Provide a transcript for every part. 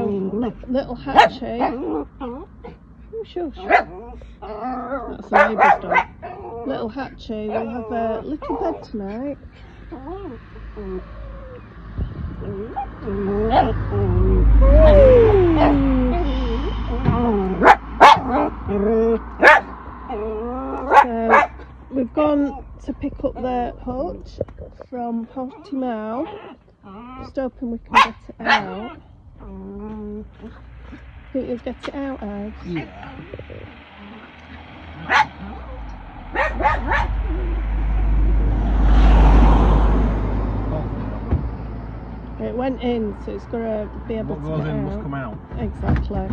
little Hatchi. Oh, shush. That's the neighbour's dog. Little Hatchi will have a little bed tonight. So we've gone to pick up the hutch from Portimao. Just hoping we can get it out. Think you'll get it out, Ed? Yeah. It went in, so it's got to be able to what goes get in out. must come out. Exactly.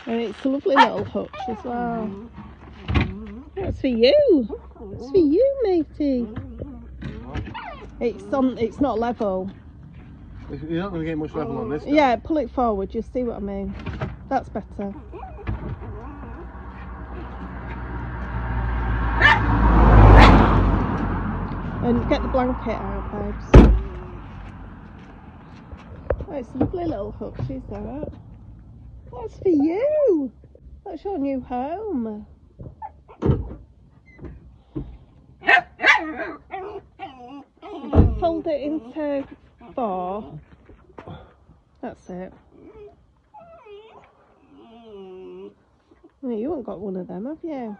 And it's a lovely little hutch as well. That's for you. It's for you, matey. It's not level. You're not going to get much level on this. Yeah, pull it forward. You'll see what I mean. That's better. And get the blanket out, babes. Oh, it's a lovely little hutch, is that? That's for you. That's your new home. Fold it into 4. That's it. Well, you haven't got one of them, have you?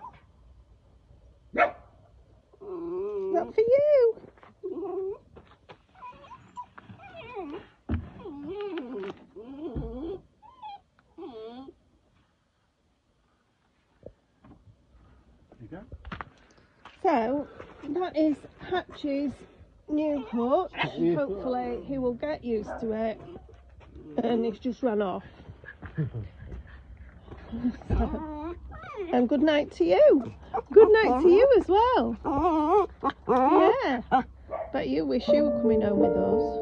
Is that for you? So that is Hatchi's new hutch. Hopefully he will get used to it, and it's just run off. And good night to you. Good night to you as well. Yeah. Bet you wish you were coming home with us.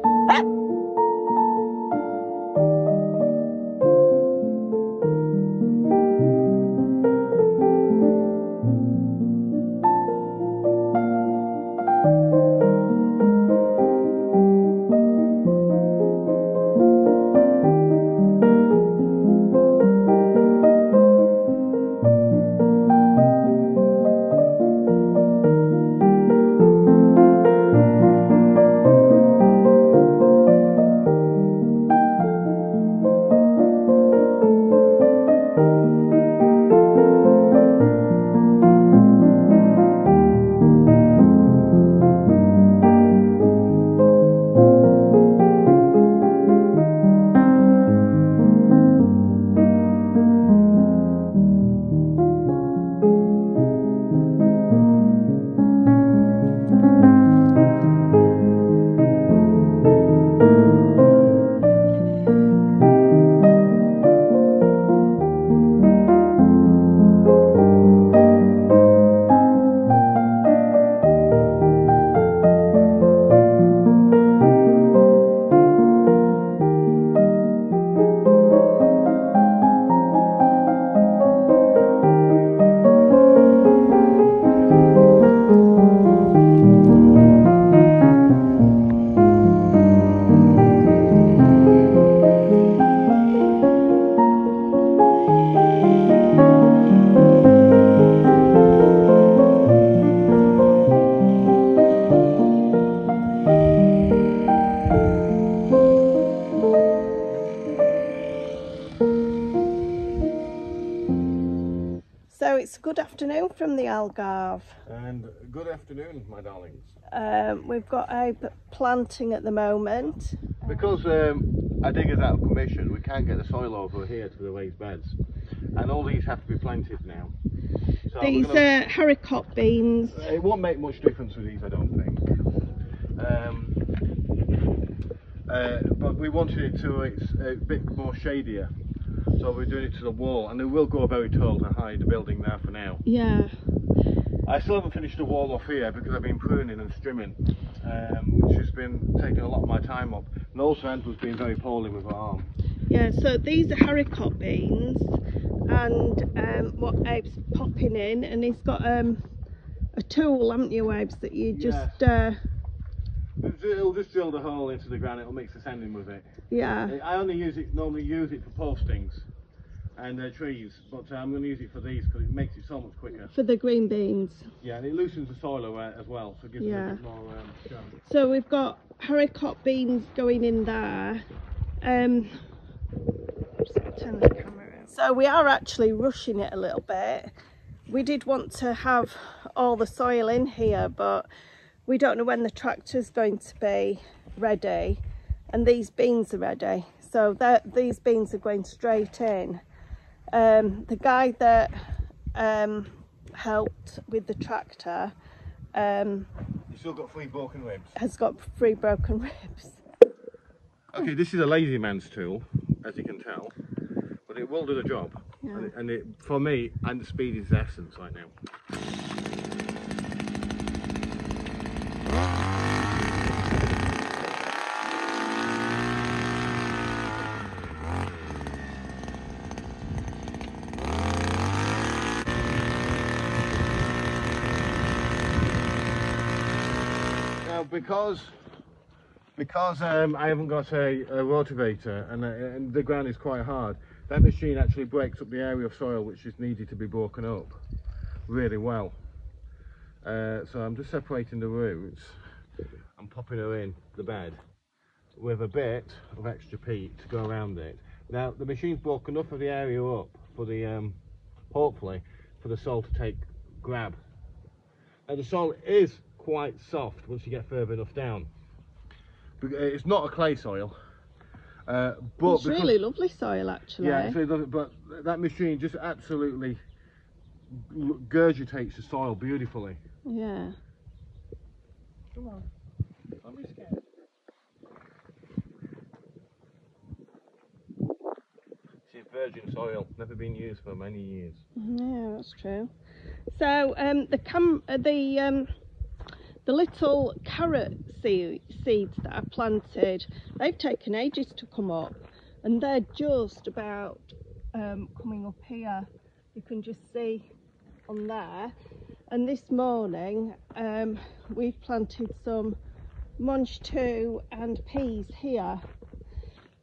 So it's good afternoon from the Algarve. And good afternoon, my darlings. We've got a planting at the moment. Because our digger's out of commission, we can't get the soil over here to the raised beds. And all these have to be planted now. So These are haricot beans. It won't make much difference with these, I don't think. But we wanted it to, it's a bit more shadier. So we're doing it to the wall, and they will go very tall to hide the building there for now. Yeah. I still haven't finished the wall off here because I've been pruning and strimming, which has been taking a lot of my time up. And also Ant was being very poorly with her arm. Yeah, so these are haricot beans, and what Abe's popping in, and he's got a a tool, haven't you, Waves, that you just it'll just drill the hole into the ground. It'll mix the sand in with it. yeah. I only normally use it for postings and trees, but I'm going to use it for these because it makes it so much quicker. For the green beans. Yeah, and it loosens the soil as well, so it gives it a bit more strength. So we've got haricot beans going in there. Just turn the camera around. So we are actually rushing it a little bit. We did want to have all the soil in here, but we don't know when the tractor's going to be ready, and these beans are ready. So these beans are going straight in. The guy that helped with the tractor You've still got 3 broken ribs. Has got 3 broken ribs. Okay, this is a lazy man's tool, as you can tell, but it will do the job. Yeah. And for me, and the speed is the essence right now. Because I haven't got a rotavator and the ground is quite hard, that machine actually breaks up the area of soil which is needed to be broken up really well. So I'm just separating the roots and popping her in the bed with a bit of extra peat to go around it. Now the machine's broken enough of the area up for the hopefully for the soil to grab. Now the soil is quite soft once you get further enough down. It's not a clay soil, but it's really lovely soil actually. Yeah, it's really lovely, but that machine just absolutely gurgitates the soil beautifully. Yeah. Come on, don't be scared. It's virgin soil, never been used for many years. Yeah, that's true. So the little carrot seeds that I planted, they've taken ages to come up, and they're just about coming up here. You can just see on there. And this morning we've planted some mange two and peas here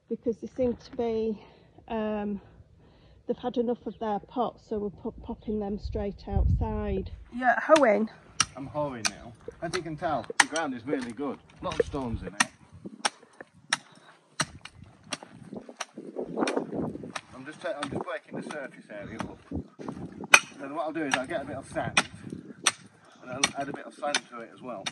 because they seem to be they've had enough of their pots, so we're popping them straight outside. Yeah, hoeing. I'm hoeing now. As you can tell, the ground is really good. A lot of stones in it. I'm just breaking the surface area up. Then what I'll do is I'll get a bit of sand and I'll add a bit of sand to it as well.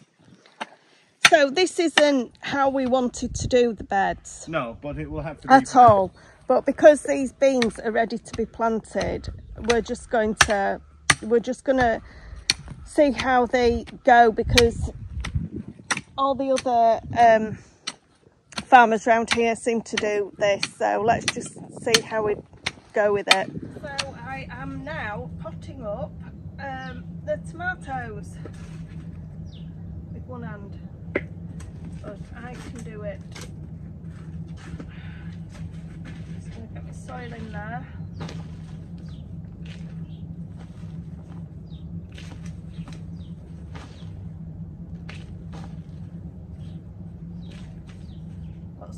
So this isn't how we wanted to do the beds. No, but it will have to be at all. But because these beans are ready to be planted, we're just gonna see how they go, because all the other farmers around here seem to do this, so let's just see how we go with it. So I am now potting up the tomatoes with one hand, but I can do it. Just going to get my soil in there.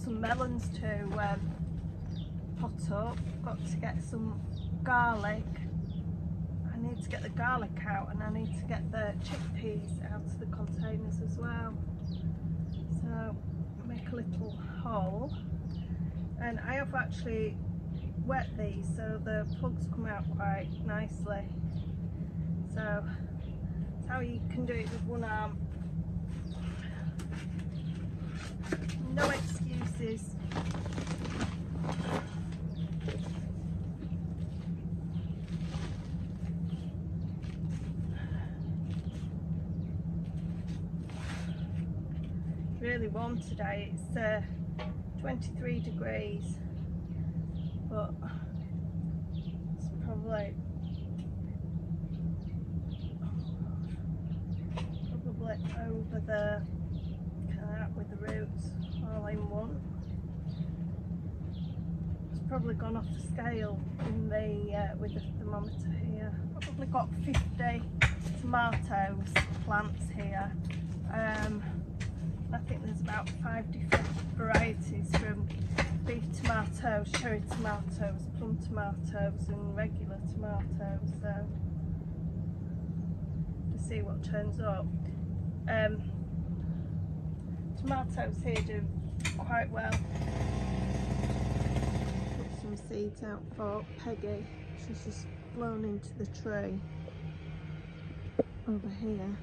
Some melons to pot up. Got to get some garlic. I need to get the garlic out, and I need to get the chickpeas out of the containers as well. So make a little hole, and I have actually wet these so the plugs come out quite nicely. So that's how you can do it with one arm. No excuses. Really warm today. It's 23 degrees, but it's probably over the with the roots all in one. It's probably gone off the scale in the with the thermometer here. Probably got 50 tomatoes plants here. I think there's about 5 different varieties, from beef tomatoes, cherry tomatoes, plum tomatoes and regular tomatoes, so to see what turns up. Tomatoes here do quite well. Put some seeds out for Peggy. She's just blown into the tree over here.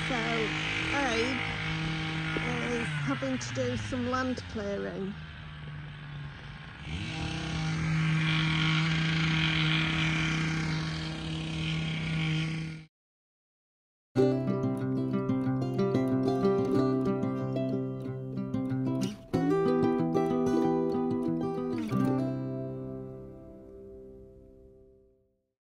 So Abe is having to do some land clearing.